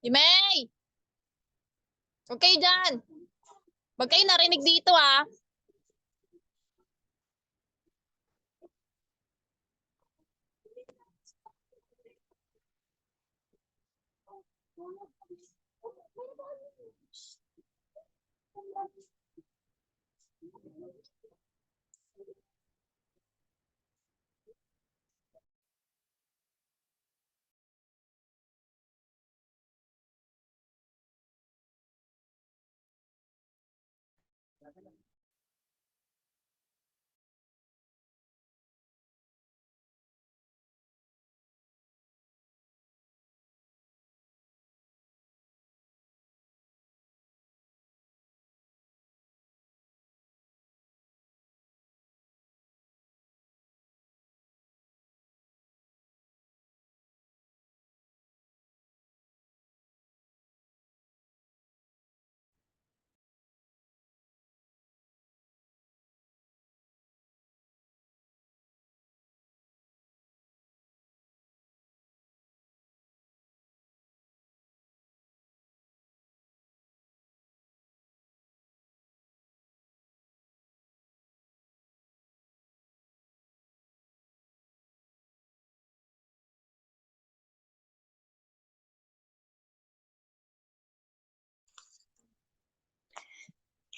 May! Okay dyan. Huwag kayo narinig dito ah.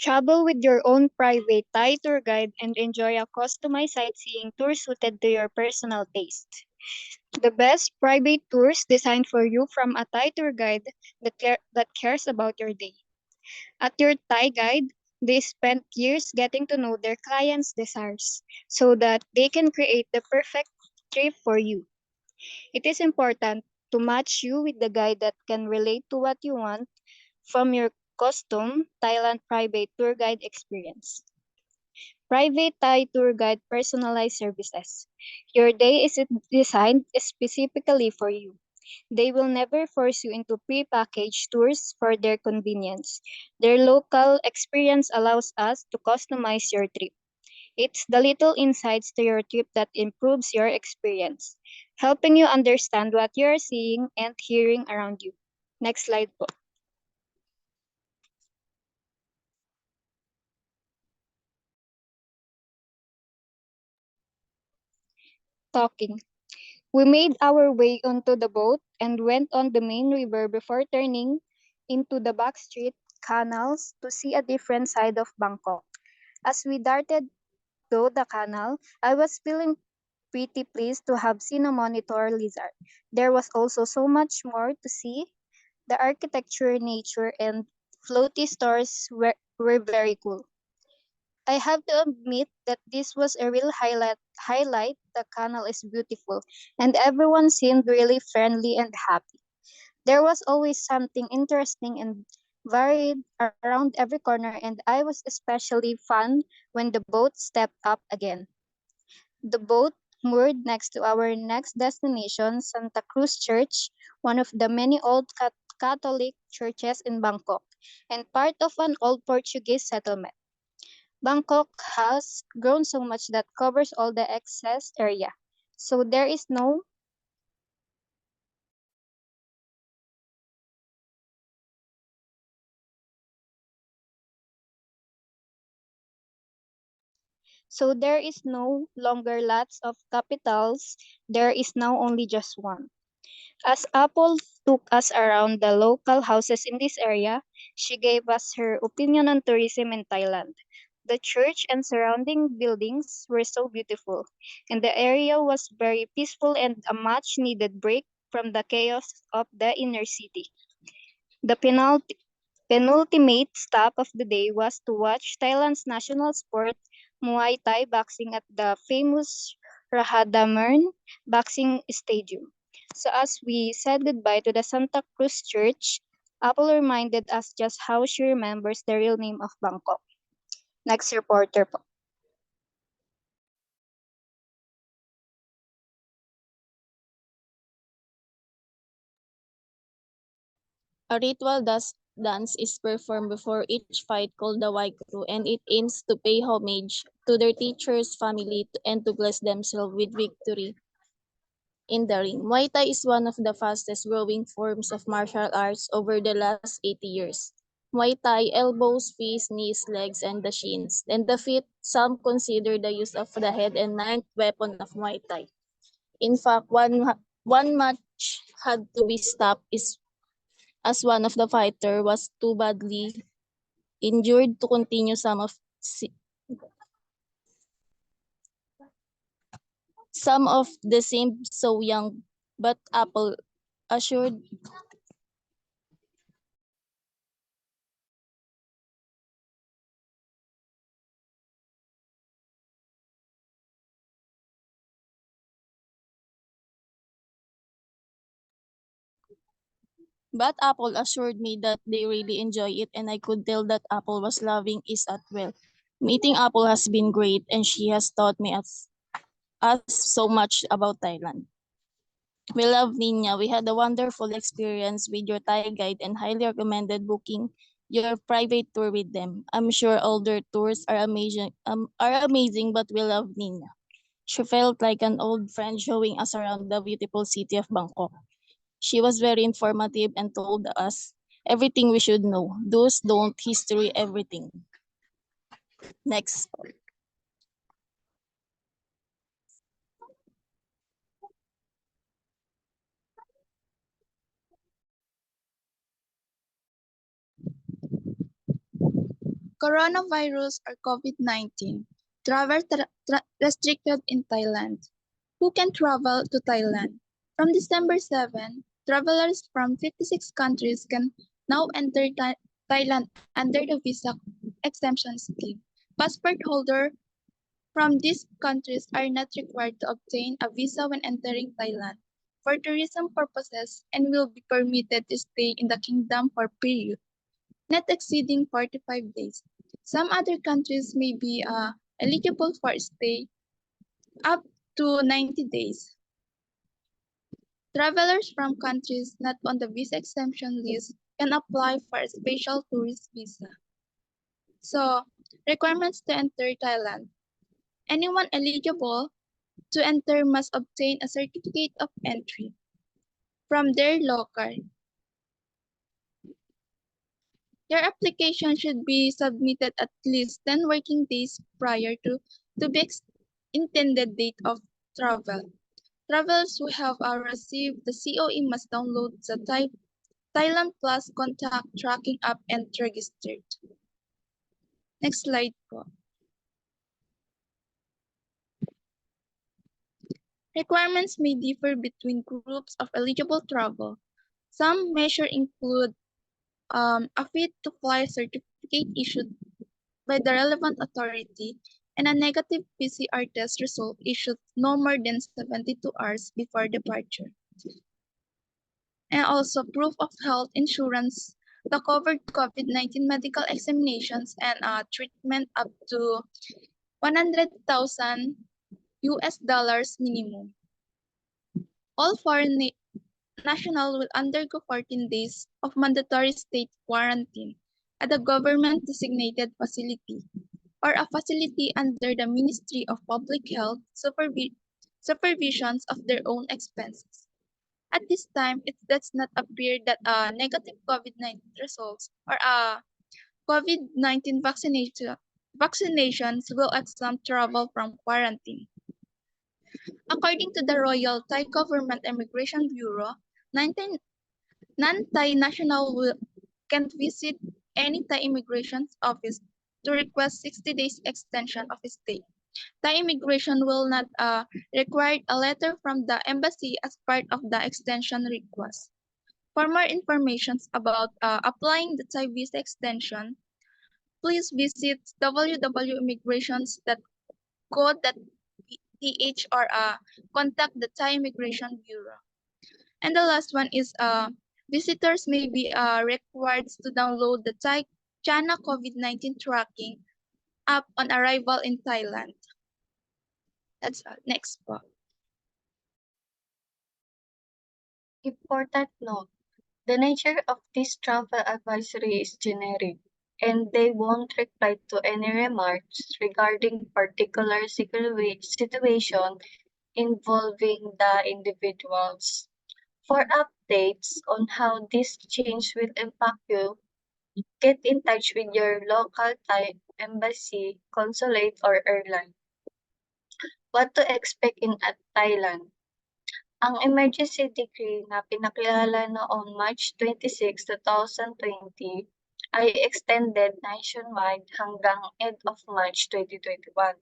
Travel with your own private Thai tour guide and enjoy a customized sightseeing tour suited to your personal taste. The best private tours designed for you from a Thai tour guide that cares about your day. At your Thai guide, they spent years getting to know their clients' desires so that they can create the perfect trip for you. It is important to match you with the guide that can relate to what you want from your custom Thailand private tour guide experience. Private Thai tour guide personalized services. Your day is designed specifically for you. They will never force you into pre-packaged tours for their convenience. Their local experience allows us to customize your trip. It's the little insights to your trip that improves your experience, helping you understand what you're seeing and hearing around you. Next slide po. Talking. We made our way onto the boat and went on the main river before turning into the back street canals to see a different side of Bangkok. As we darted through the canal, I was feeling pretty pleased to have seen a monitor lizard. There was also so much more to see. The architecture, nature, and floaty stores were very cool. I have to admit that this was a real highlight. The canal is beautiful, and everyone seemed really friendly and happy. There was always something interesting and varied around every corner, and I was especially fun when the boat stepped up again. The boat moored next to our next destination, Santa Cruz Church, one of the many old Catholic churches in Bangkok, and part of an old Portuguese settlement. Bangkok has grown so much that covers all the excess area. So there is no so there is no longer lots of capitals. There is now only just one. As Apple took us around the local houses in this area, she gave us her opinion on tourism in Thailand. The church and surrounding buildings were so beautiful, and the area was very peaceful and a much needed break from the chaos of the inner city. The penultimate stop of the day was to watch Thailand's national sport, Muay Thai boxing at the famous Rahadamern Boxing Stadium. So as we said goodbye to the Santa Cruz Church, Apple reminded us just how she remembers the real name of Bangkok. Next reporter po. A ritual dance is performed before each fight called the Waikru, and it aims to pay homage to their teacher's family and to bless themselves with victory. in the ring. Muay Thai is one of the fastest growing forms of martial arts over the last 80 years. Muay Thai, elbows, fists, knees, legs, and the shins. And the feet, some consider the use of the head and ninth weapon of Muay Thai. In fact, one match had to be stopped as one of the fighter was too badly injured to continue some of the same so young, but Apple assured but Apple assured me that they really enjoy it, and I could tell that Apple was loving it as well. Meeting Apple has been great, and she has taught me us so much about Thailand. We love Nina. We had a wonderful experience with your Thai guide and highly recommended booking your private tour with them. I'm sure all their tours are amazing, but we love Nina. She felt like an old friend showing us around the beautiful city of Bangkok. She was very informative and told us everything we should know. Do's, don't, history, everything. Next. Coronavirus or COVID-19. Travel restricted in Thailand. Who can travel to Thailand? From December 7, travelers from 56 countries can now enter Thailand under the visa exemption scheme. Passport holders from these countries are not required to obtain a visa when entering Thailand for tourism purposes and will be permitted to stay in the kingdom for a period not exceeding 45 days. Some other countries may be eligible for stay up to 90 days. Travelers from countries not on the visa exemption list can apply for a special tourist visa. So, requirements to enter Thailand. Anyone eligible to enter must obtain a certificate of entry from their local. Your application should be submitted at least 10 working days prior to the intended date of travel. Travelers who have received the COE must download the Thailand Plus contact tracking app and registered. Next slide po. Requirements may differ between groups of eligible travel. Some measures include a fit to fly certificate issued by the relevant authority and a negative PCR test result issued no more than 72 hours before departure. And also proof of health insurance, the covered COVID-19 medical examinations and treatment up to 100,000 US dollars minimum. All foreign nationals will undergo 14 days of mandatory state quarantine at a government-designated facility or a facility under the Ministry of Public Health supervisions of their own expenses. At this time, it does not appear that negative COVID-19 results or COVID-19 vaccinations will exempt travel from quarantine. According to the Royal Thai Government Immigration Bureau, non-Thai national can visit any Thai immigration office to request 60 days extension of stay. Thai immigration will not require a letter from the embassy as part of the extension request. For more information about applying the Thai visa extension, please visit www.immigrations.go.th or contact the Thai Immigration Bureau. And the last one is visitors may be required to download the Thai China COVID-19 tracking app on arrival in Thailand. That's all. Next po. Important note: the nature of this travel advisory is generic, and they won't reply to any remarks regarding particular situation involving the individuals. For updates on how this change will impact you, get in touch with your local Thai embassy, consulate, or airline. What to expect in at Thailand? Ang emergency decree na pinakilala noong March 26, 2020 ay extended nationwide hanggang end of March 2021.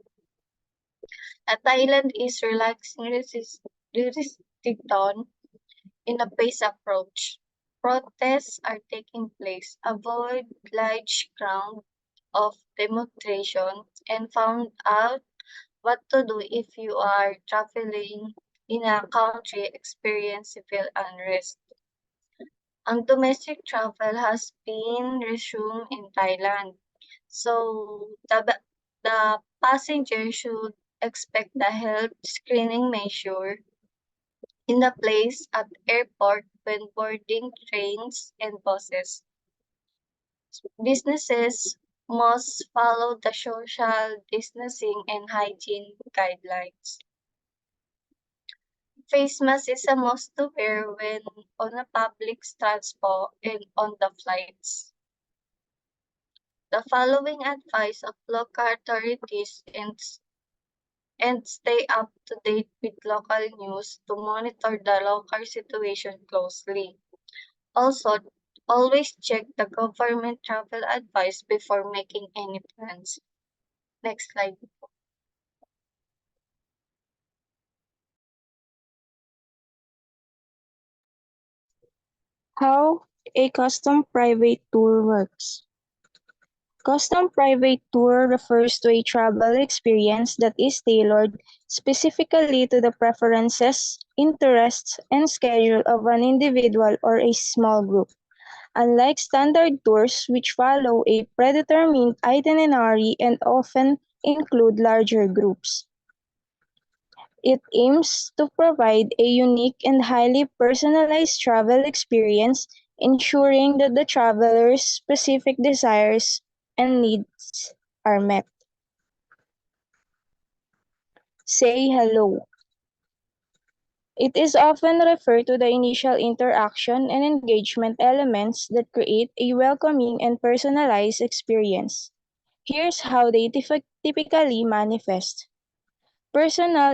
Thailand is relaxing restriction in a phased approach. Protests are taking place. Avoid large crowd of demonstration and found out what to do if you are traveling in a country experience civil unrest. Ang domestic travel has been resumed in Thailand. So the passenger should expect the health screening measure in the place at airport when boarding trains and buses. Businesses must follow the social distancing and hygiene guidelines. Face mask is a must to wear when on a public transport and on the flights. The following advice of local authorities and stay up to date with local news to monitor the local situation closely. Also, always check the government travel advice before making any plans. Next slide. How a custom private tour works. Custom private tour refers to a travel experience that is tailored specifically to the preferences, interests, and schedule of an individual or a small group. Unlike standard tours, which follow a predetermined itinerary and often include larger groups, it aims to provide a unique and highly personalized travel experience, ensuring that the traveler's specific desires and needs are met. Say hello. It is often referred to the initial interaction and engagement elements that create a welcoming and personalized experience. Here's how they typically manifest. Personal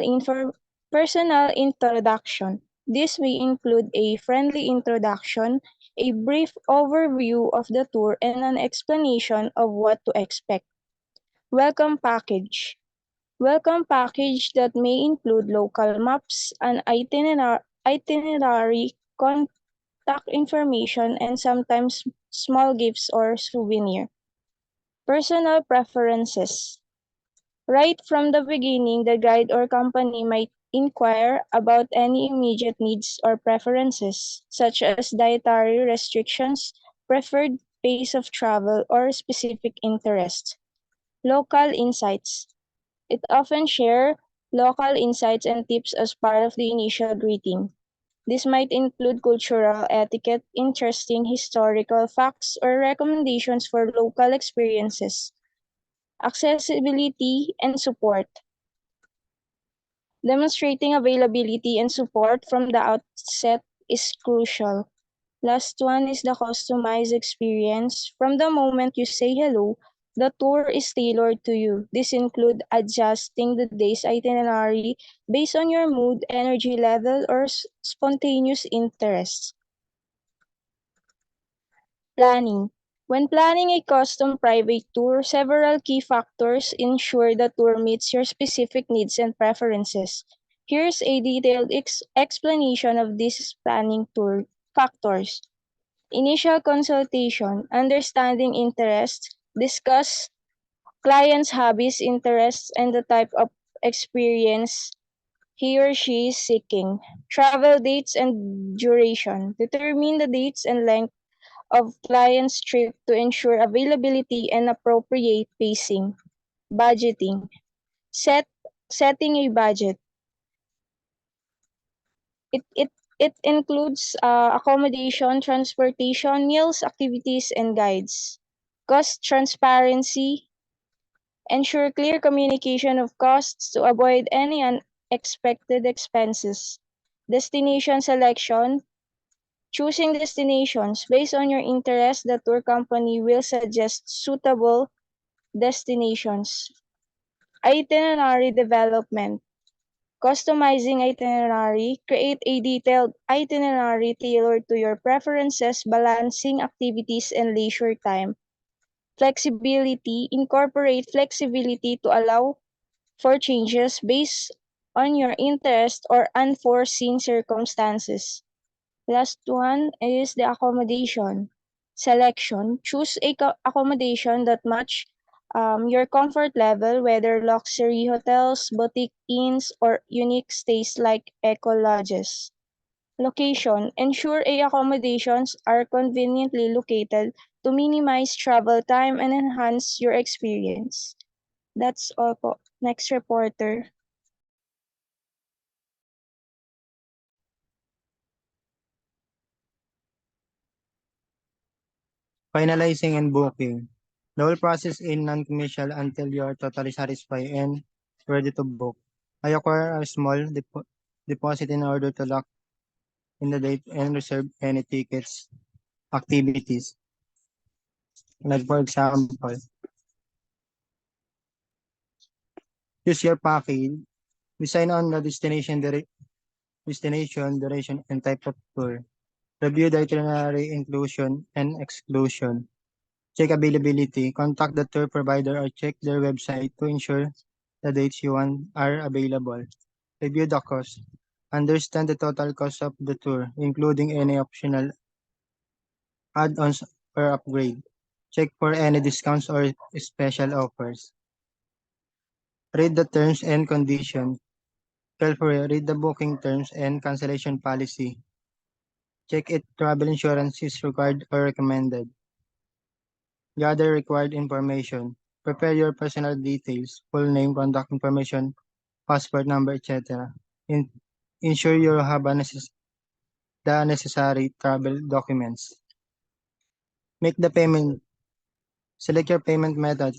introduction. This may include a friendly introduction, a brief overview of the tour, and an explanation of what to expect. Welcome package. Welcome package that may include local maps, an itinerary, contact information, and sometimes small gifts or souvenir. Personal preferences. Right from the beginning, the guide or company might inquire about any immediate needs or preferences, such as dietary restrictions, preferred pace of travel, or specific interests. Local insights. It often share local insights and tips as part of the initial greeting. This might include cultural etiquette, interesting historical facts, or recommendations for local experiences. Accessibility and support. Demonstrating availability and support from the outset is crucial. Last one is the customized experience. From the moment you say hello, the tour is tailored to you. This includes adjusting the day's itinerary based on your mood, energy level, or spontaneous interests. Planning. When planning a custom private tour, several key factors ensure the tour meets your specific needs and preferences. Here's a detailed explanation of these planning tour factors. Initial consultation, understanding interests, discuss client's hobbies, interests, and the type of experience he or she is seeking. Travel dates and duration, determine the dates and length of client's trip to ensure availability and appropriate pacing. Budgeting. Setting a budget. It includes accommodation, transportation, meals, activities, and guides. Cost transparency. Ensure clear communication of costs to avoid any expected expenses. Destination selection. Choosing destinations based on your interest, the tour company will suggest suitable destinations. Itinerary development. Customizing itinerary. Create a detailed itinerary tailored to your preferences, balancing activities and leisure time. Flexibility. Incorporate flexibility to allow for changes based on your interest or unforeseen circumstances. Last one is the accommodation selection. Choose a accommodation that match your comfort level, whether luxury hotels, boutique inns, or unique stays like eco lodges. Location. Ensure a accommodations are conveniently located to minimize travel time and enhance your experience. That's all po. Next reporter. Finalizing and booking. The whole process is non-commercial until you are totally satisfied and ready to book. I acquire a small deposit in order to lock in the date and reserve any tickets, activities. Like for example, choose your package. Decide on the destination, duration, and type of tour. Review the itinerary inclusion and exclusion. Check availability. Contact the tour provider or check their website to ensure the dates you want are available. Review the cost. Understand the total cost of the tour, including any optional add-ons or upgrade. Check for any discounts or special offers. Read the terms and conditions. Carefully read the booking terms and cancellation policy. Check if travel insurance is required or recommended. Gather required information. Prepare your personal details, full name, contact information, passport number, etc. Ensure you have the necessary travel documents. Make the payment. Select your payment method.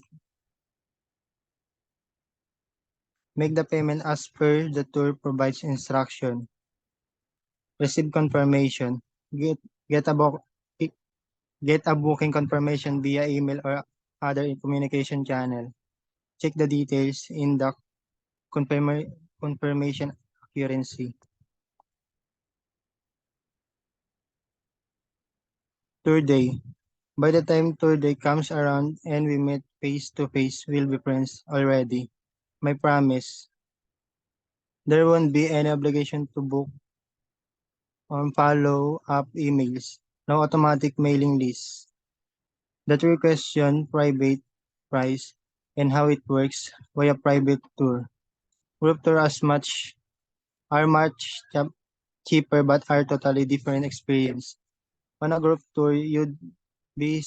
Make the payment as per the tour provides instruction. Receive confirmation. Get, get, a book, get a booking confirmation via email or other communication channel. Check the details in the confirmation accuracy. Tour day. By the time tour day comes around and we meet face to face, we'll be friends already. My promise. There won't be any obligation to book on follow-up emails. No automatic mailing lists. The three question private price and how it works via private tour. Group tour are much cheaper but are totally different experience. On a group tour, you'd be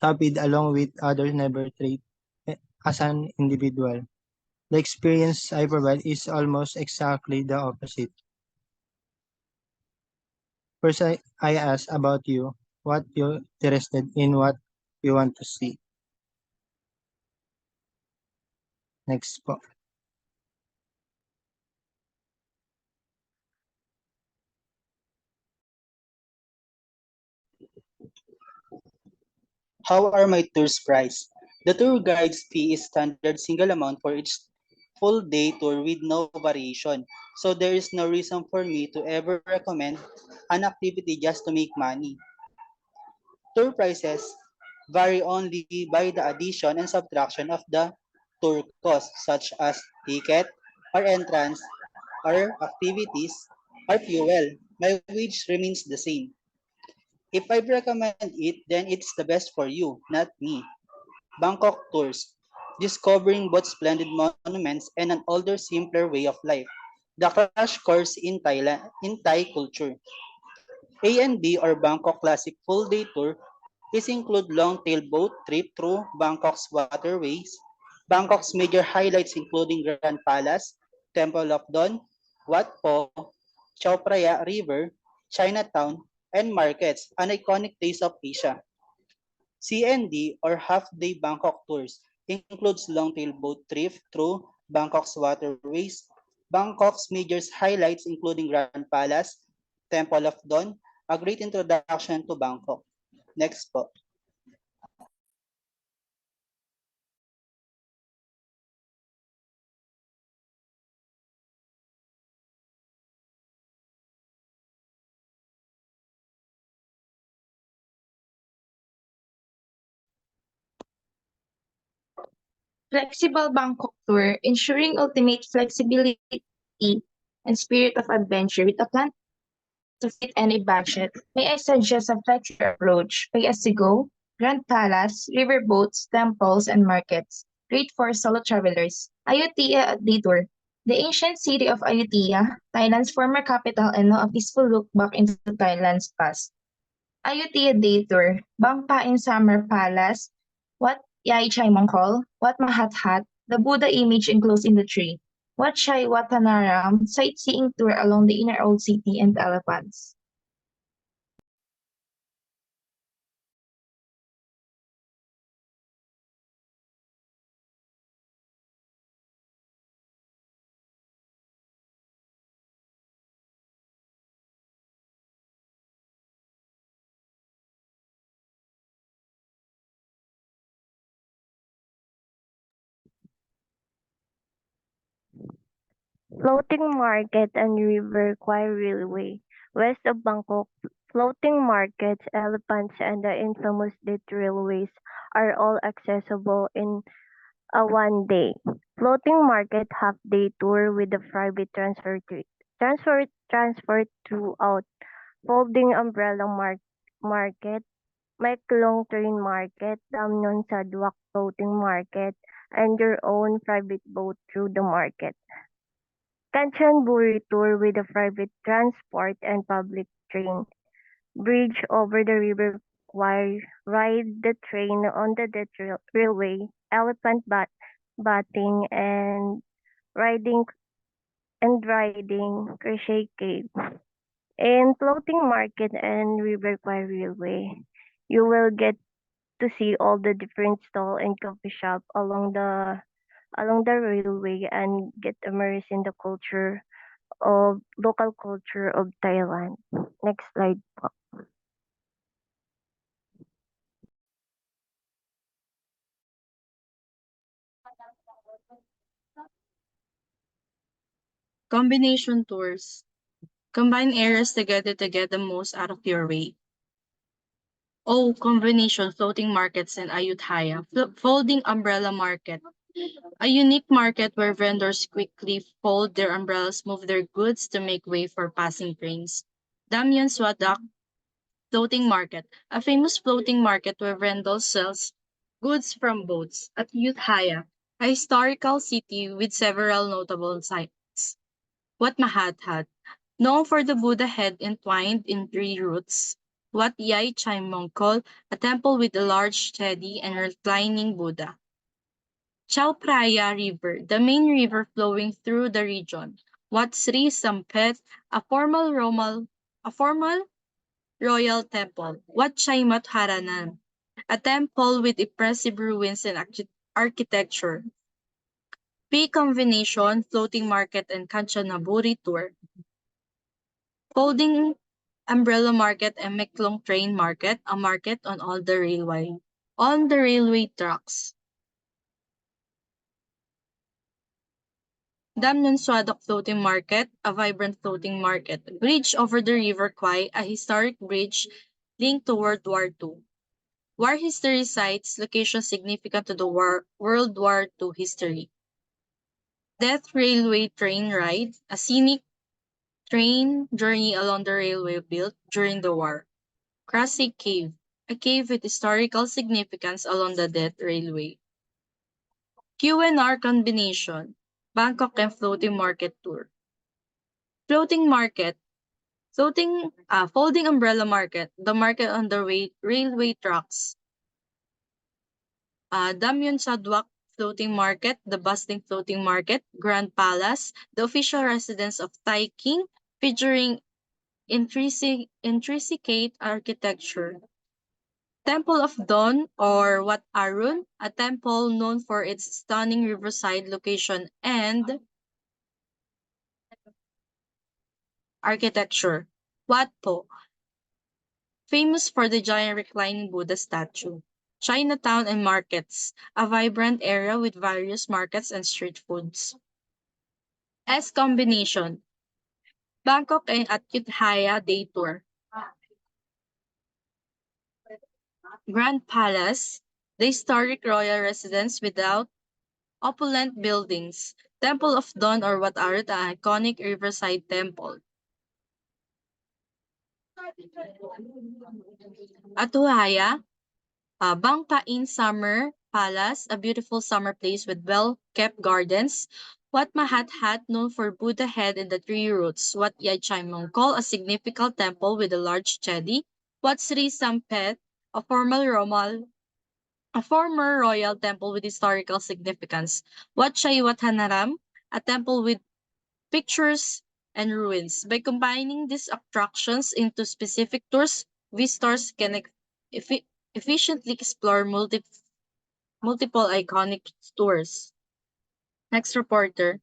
copied along with others never treat as an individual. The experience I provide is almost exactly the opposite. First, I ask about you, what you're interested in, what you want to see. Next po. How are my tours priced? The tour guide's fee is standard single amount for each full day tour with no variation. So there is no reason for me to ever recommend an activity just to make money. Tour prices vary only by the addition and subtraction of the tour costs such as ticket or entrance or activities or fuel. My wage remains the same. If I recommend it, then it's the best for you, not me. Bangkok tours, discovering both splendid monuments and an older, simpler way of life. The crash course in Thai culture. A&B or Bangkok Classic full day tour is include long-tail boat trip through Bangkok's waterways. Bangkok's major highlights including Grand Palace, Temple of Dawn, Wat Po, Chao Phraya River, Chinatown, and markets, an iconic taste of Asia. CND or half-day Bangkok tours includes long-tail boat trip through Bangkok's waterways, Bangkok's major highlights including Grand Palace, Temple of Dawn, a great introduction to Bangkok. Next po. Flexible Bangkok Tour, ensuring ultimate flexibility and spirit of adventure with a plan to fit any budget. May I suggest a flexible approach? Pay as you go, Grand Palace, riverboats, temples, and markets. Great for solo travelers. Ayutthaya Detour. The ancient city of Ayutthaya, Thailand's former capital, and now a peaceful look back into Thailand's past. Ayutthaya Detour, Bangpa in Summer Palace, Wat Yai Chai Mongkol, Wat Mahat Hat, the Buddha image enclosed in the tree, Wat Chai Watanaram, sightseeing tour along the inner old city and elephants. Floating Market and River Kwai Railway. West of Bangkok, floating markets, elephants, and the infamous Dit railways are all accessible in a one day. Floating market half day tour with a private transfer throughout. Folding umbrella market, Meklong train market, Damnon Sadwak floating market, and your own private boat through the market. Kanchanburi tour with a private transport and public train. Bridge over the river Kwai, ride the train on the railway, elephant batting riding riding Crochet Cave. In floating market and river Kwai railway, you will get to see all the different stall and coffee shop along the railway and get immersed in the culture of local culture of Thailand. Next slide po. Combination tours. Combine areas together to get the most out of your way. Oh, combination floating markets and Ayutthaya. Folding umbrella market. A unique market where vendors quickly fold their umbrellas, move their goods to make way for passing trains. Damyan Swadak floating market. A famous floating market where vendors sells goods from boats at Ayutthaya, a historical city with several notable sites. Wat Mahat, known for the Buddha head entwined in tree roots. Wat Yai Chai Mongkol, a temple with a large steady and reclining Buddha. Chao Phraya River, the main river flowing through the region. Wat Sri Sampet, a formal royal temple. Wat Chai Matharanan, a temple with impressive ruins and architecture. P combination, floating market and Kanchanaburi tour. Folding umbrella market and Meklong train market, a market on the railway tracks. Damnon Swadok floating market, a vibrant floating market. Bridge over the River Kwai, a historic bridge linked to World War II. War history sites, location significant to the World War II history. Death Railway train ride, a scenic train journey along the railway built during the war. Krasi Cave, a cave with historical significance along the Death Railway. QNR combination, Bangkok and floating market tour. Floating market, folding umbrella market, the market on the railway tracks. Damyon Sadwak floating market, the bustling floating market, Grand Palace, the official residence of Thai King, featuring intricate architecture. Temple of Dawn, or Wat Arun, a temple known for its stunning riverside location and architecture. Wat Po, famous for the giant reclining Buddha statue. Chinatown and markets, a vibrant area with various markets and street foods. S combination, Bangkok and Ayutthaya day tour. Grand Palace, the historic royal residence without opulent buildings. Temple of Dawn, or Wat Arut, an iconic riverside temple. Atuhaya, Bangpa Inn Summer Palace, a beautiful summer place with well-kept gardens. Wat Mahat Hat, known for Buddha head and the three roots. Wat Yai Chai Mongkol, a significant temple with a large chedi. Wat Sri Sampet, a former royal temple with historical significance. Wat Chai Wat Hanaram, a temple with pictures and ruins. By combining these attractions into specific tours, visitors can efficiently explore multiple iconic tours. Next reporter.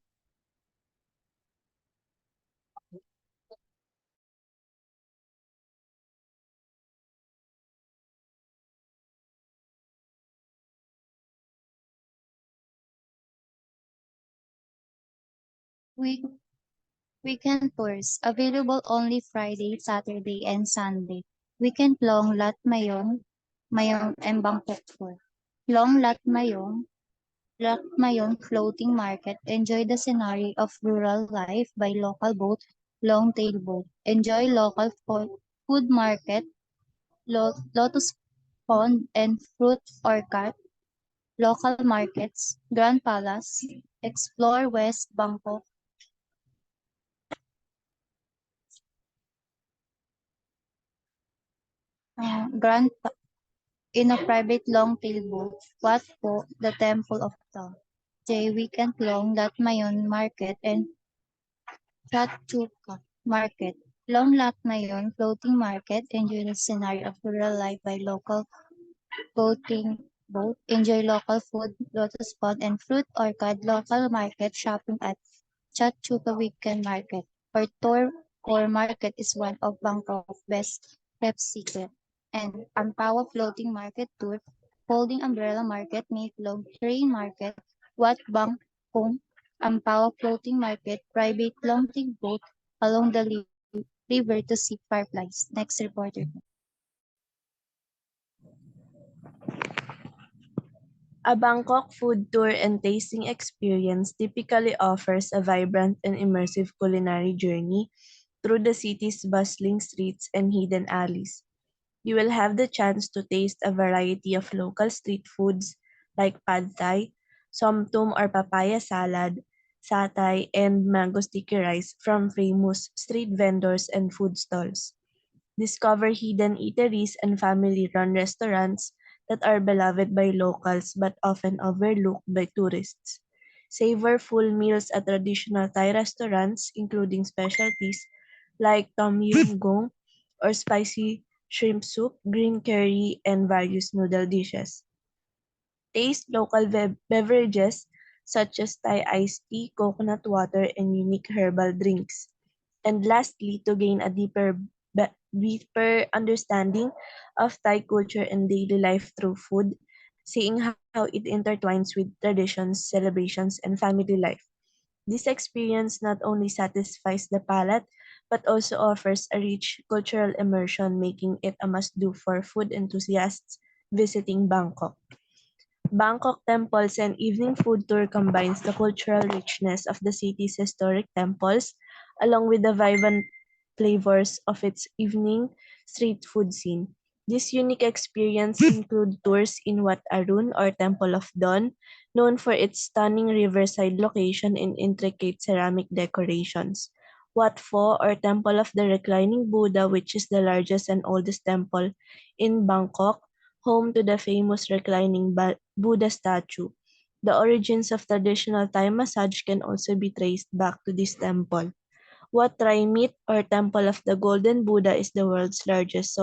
Weekend tours available only Friday, Saturday, and Sunday. Weekend long Lat Mayong, and Bangkok tour. Long Lat Mayong floating market. Enjoy the scenery of rural life by local boat, long tail boat. Enjoy local food market, lotus pond and fruit orchard, local markets, Grand Palace. Explore West Bangkok. In a private long-tail boat. Wat Po, the Temple of Dawn. J. Weekend long Lat Mayon Market and Chatchuka Market. Long Lat Mayon floating market. Enjoy the scenario of rural life by local boating boat. Enjoy local food, lotus pond and fruit orchard. Local market shopping at Chatchuka Weekend Market. Or Tor Core Market is one of Bangkok's best kept secret. And Ampawa Floating Market Tour, Holding Umbrella Market, Meatlog, Train Market, Wat Bang Kung, Ampawa Floating Market, Private Long Tail Boat along the river to see fireflies. Next reporter. A Bangkok food tour and tasting experience typically offers a vibrant and immersive culinary journey through the city's bustling streets and hidden alleys. You will have the chance to taste a variety of local street foods like pad thai, somtum or papaya salad, satay, and mango sticky rice from famous street vendors and food stalls. Discover hidden eateries and family-run restaurants that are beloved by locals but often overlooked by tourists. Savor full meals at traditional Thai restaurants, including specialties like tom yum goong or spicy shrimp soup, green curry, and various noodle dishes. Taste local beverages such as Thai iced tea, coconut water, and unique herbal drinks. And lastly, to gain a deeper understanding of Thai culture and daily life through food, seeing how it intertwines with traditions, celebrations, and family life. This experience not only satisfies the palate, but also offers a rich cultural immersion, making it a must-do for food enthusiasts visiting Bangkok. Bangkok Temples and Evening Food Tour combines the cultural richness of the city's historic temples along with the vibrant flavors of its evening street food scene. This unique experience includes tours in Wat Arun or Temple of Dawn, known for its stunning riverside location and intricate ceramic decorations. Wat Pho or Temple of the Reclining Buddha, which is the largest and oldest temple in Bangkok, home to the famous reclining Buddha statue. The origins of traditional Thai massage can also be traced back to this temple. Wat Trai Meat or Temple of the Golden Buddha is the world's largest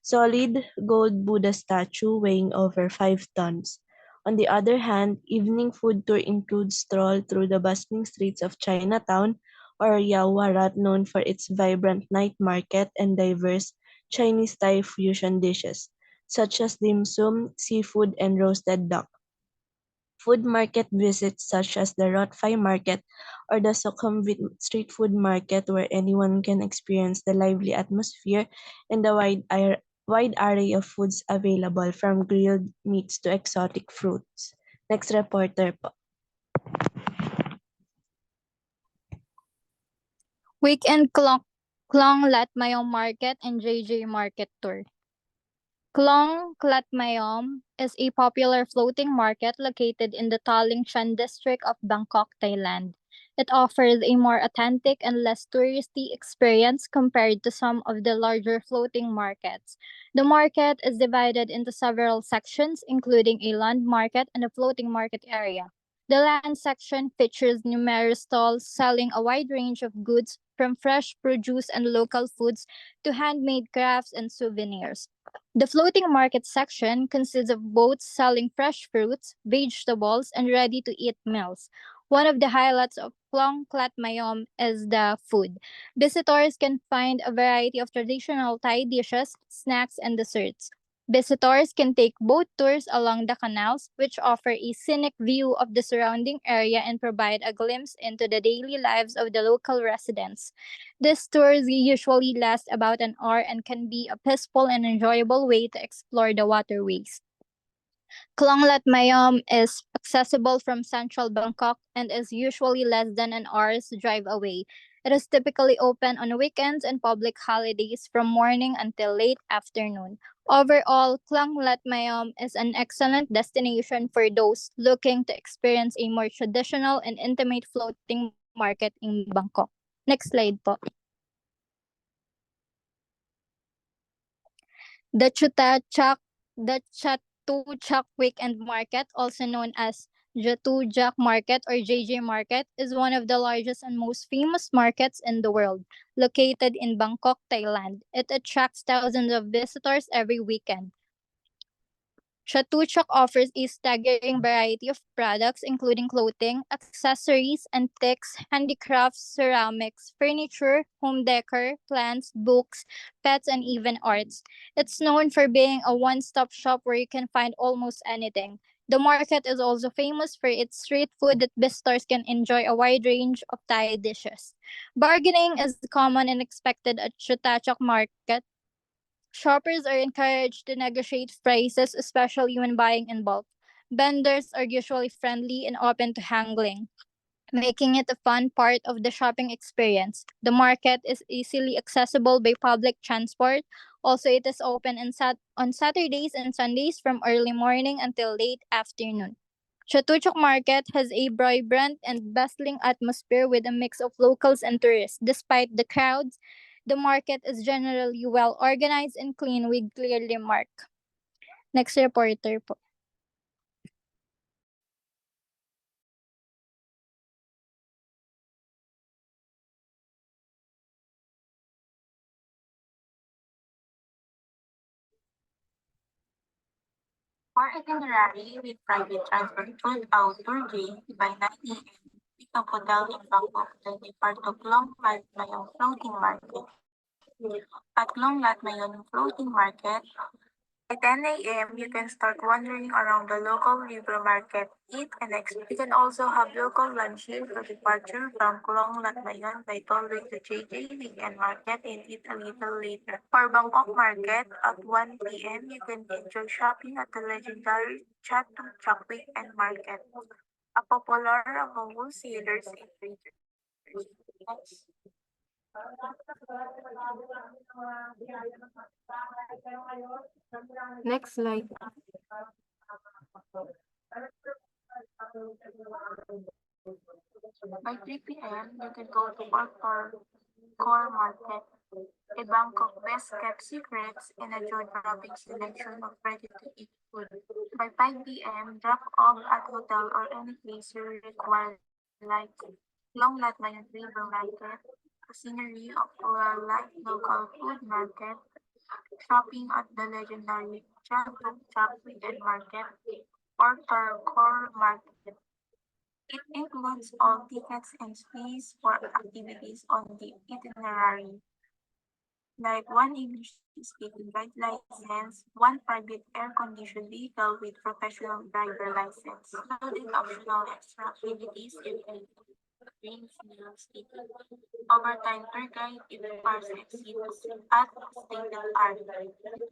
solid gold Buddha statue weighing over 5 tons. On the other hand, evening food tour includes stroll through the bustling streets of Chinatown or Yaowarat, known for its vibrant night market and diverse Chinese Thai fusion dishes, such as dim sum, seafood, and roasted duck. Food market visits such as the Rotfai Market or the Sukhumvit Street Food Market, where anyone can experience the lively atmosphere and the wide array of foods available, from grilled meats to exotic fruits. Next reporter po. Weekend Klong Latmayong Market and JJ Market Tour. Klong Latmayom is a popular floating market located in the Taling Chan district of Bangkok, Thailand. It offers a more authentic and less touristy experience compared to some of the larger floating markets. The market is divided into several sections, including a land market and a floating market area. The land section features numerous stalls selling a wide range of goods, from fresh produce and local foods to handmade crafts and souvenirs. The floating market section consists of boats selling fresh fruits, vegetables, and ready-to-eat meals. One of the highlights of Klong Klatmayom is the food. Visitors can find a variety of traditional Thai dishes, snacks, and desserts. Visitors can take boat tours along the canals, which offer a scenic view of the surrounding area and provide a glimpse into the daily lives of the local residents. These tours usually last about an hour and can be a peaceful and enjoyable way to explore the waterways. Klong Latmayom is accessible from central Bangkok and is usually less than an hour's drive away. It is typically open on weekends and public holidays from morning until late afternoon. Overall, Klong Latmayom is an excellent destination for those looking to experience a more traditional and intimate floating market in Bangkok. Next slide po. The Chatuchak Weekend Market, also known as Jatujak Market or JJ Market, is one of the largest and most famous markets in the world, located in Bangkok, Thailand. It attracts thousands of visitors every weekend. Chatuchak offers a staggering variety of products, including clothing, accessories, antiques, handicrafts, ceramics, furniture, home decor, plants, books, pets, and even arts. It's known for being a one-stop shop where you can find almost anything. The market is also famous for its street food that visitors can enjoy a wide range of Thai dishes. Bargaining is common and expected at Chatuchak Market. Shoppers are encouraged to negotiate prices, especially when buying in bulk. Vendors are usually friendly and open to haggling, making it a fun part of the shopping experience. The market is easily accessible by public transport. Also, it is open on Saturdays and Sundays from early morning until late afternoon. Chatuchak Market has a vibrant and bustling atmosphere with a mix of locals and tourists. Despite the crowds, the market is generally well organized and clean with clearly marked. Next reporter po. For itinerary with private transport tour outdoor day by 9 a.m. Pick up hotel in Bangkok, then depart to Klong Latmayon Floating Market. At Klong Latmayon Floating Market, by 10 a.m., you can start wandering around the local river market, eat, and you can also have local lunch here for departure from Klong Latmayon by tolling the JJ Weekend Market and eat a little later. For Bangkok Market, at 1 p.m., you can enjoy shopping at the legendary Chatuchak Weekend Market, a popular among wholesalers and traders. Next slide. By 3 p.m., you can go to Core Market, a Bangkok best kept secrets and a jaw-dropping selection of ready-to-eat food. By 5 p.m., drop off at hotel or any place you require, like Long Latmayan River Market, a scenery of a light local food market, shopping at the legendary Chap Weekend Market or Core Market. It includes all tickets and fees for activities on the itinerary, like one English-speaking guide license, one private air-conditioned vehicle with professional driver license, including optional extra activities if Green Field City. Overtime tour guide if cars exceed at stated hour.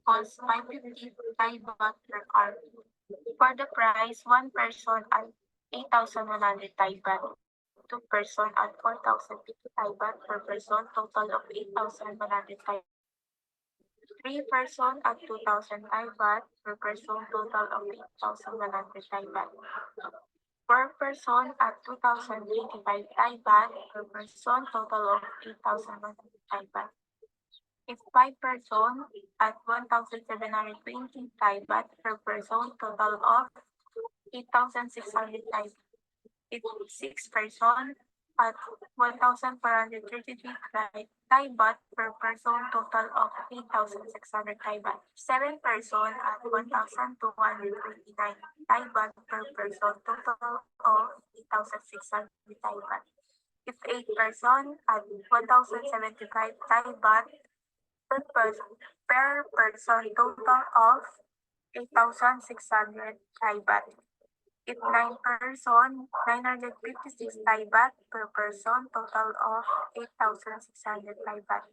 Costs 550 Thai baht per car. For the price, one person at 8,100 Thai baht, two person at 4,050 Thai baht per person, total of 8,100 Thai baht. Three person at 2,000 Thai baht per person, total of 8,100 Thai baht. Per person at 2,085 Thai baht per person, total of 8,100 Thai baht. If 5 person at 1,720 Thai baht per person, total of 8,600 Thai baht. If 6 person at 1,433 Thai baht per person, total of 8,600 Thai baht. 7 person at 1,229 Thai baht per person, total of 8,600 Thai baht. If 8 person at 1,075 Thai baht per person, total of 8,600 Thai baht. If 9 person, 956 Thai baht per person, total of 8,600 Thai baht.